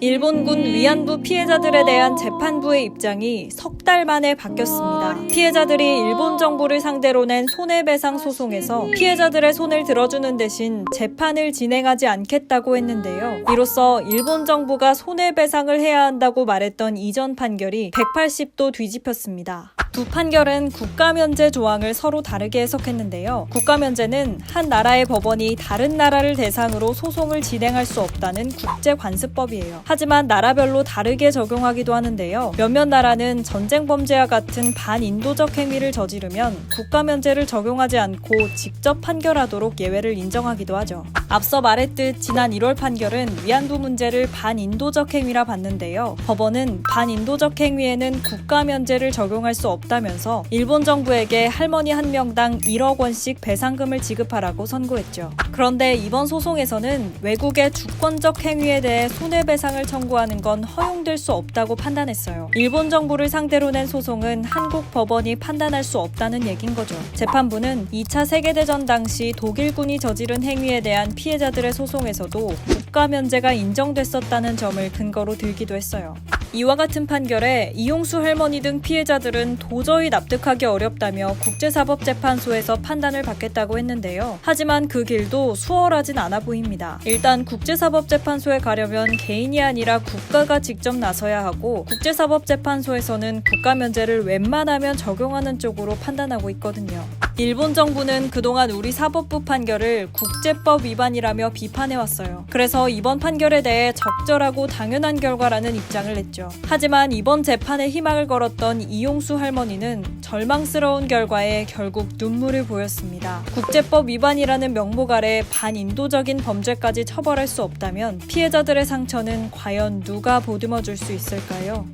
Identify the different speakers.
Speaker 1: 일본군 위안부 피해자들에 대한 재판부의 입장이 석 달 만에 바뀌었습니다. 피해자들이 일본 정부를 상대로 낸 손해배상 소송에서 피해자들의 손을 들어주는 대신 재판을 진행하지 않겠다고 했는데요. 이로써 일본 정부가 손해배상을 해야 한다고 말했던 이전 판결이 180도 뒤집혔습니다. 두 판결은 국가면제 조항을 서로 다르게 해석했는데요. 국가면제는 한 나라의 법원이 다른 나라를 대상으로 소송을 진행할 수 없다는 국제관습법이에요. 하지만 나라별로 다르게 적용하기도 하는데요. 몇몇 나라는 전쟁 범죄와 같은 반인도적 행위를 저지르면 국가면제를 적용하지 않고 직접 판결하도록 예외를 인정하기도 하죠. 앞서 말했듯 지난 1월 판결은 위안부 문제를 반인도적 행위라 봤는데요. 법원은 반인도적 행위에는 국가면제를 적용할 수 없다면서 일본 정부에게 할머니 한 명당 1억 원씩 배상금을 지급하라고 선고했죠. 그런데 이번 소송에서는 외국의 주권적 행위에 대해 손해배상을 청구하는 건 허용될 수 없다고 판단했어요. 일본 정부를 상대로 낸 소송은 한국 법원이 판단할 수 없다는 얘긴 거죠. 재판부는 2차 세계대전 당시 독일군이 저지른 행위에 대한 피해자들의 소송에서도 국가면제가 인정됐었다는 점을 근거로 들기도 했어요. 이와 같은 판결에 이용수 할머니 등 피해자들은 도저히 납득하기 어렵다며 국제사법재판소에서 판단을 받겠다고 했는데요. 하지만 그 길도 수월하진 않아 보입니다. 일단 국제사법재판소에 가려면 개인이 아니라 국가가 직접 나서야 하고 국제사법재판소에서는 국가면제를 웬만하면 적용하는 쪽으로 판단하고 있거든요. 일본 정부는 그동안 우리 사법부 판결을 국제법 위반이라며 비판해왔어요. 그래서 이번 판결에 대해 적절하고 당연한 결과라는 입장을 냈죠. 하지만 이번 재판에 희망을 걸었던 이용수 할머니는 절망스러운 결과에 결국 눈물을 보였습니다. 국제법 위반이라는 명목 아래 반인도적인 범죄까지 처벌할 수 없다면 피해자들의 상처는 과연 누가 보듬어 줄 수 있을까요?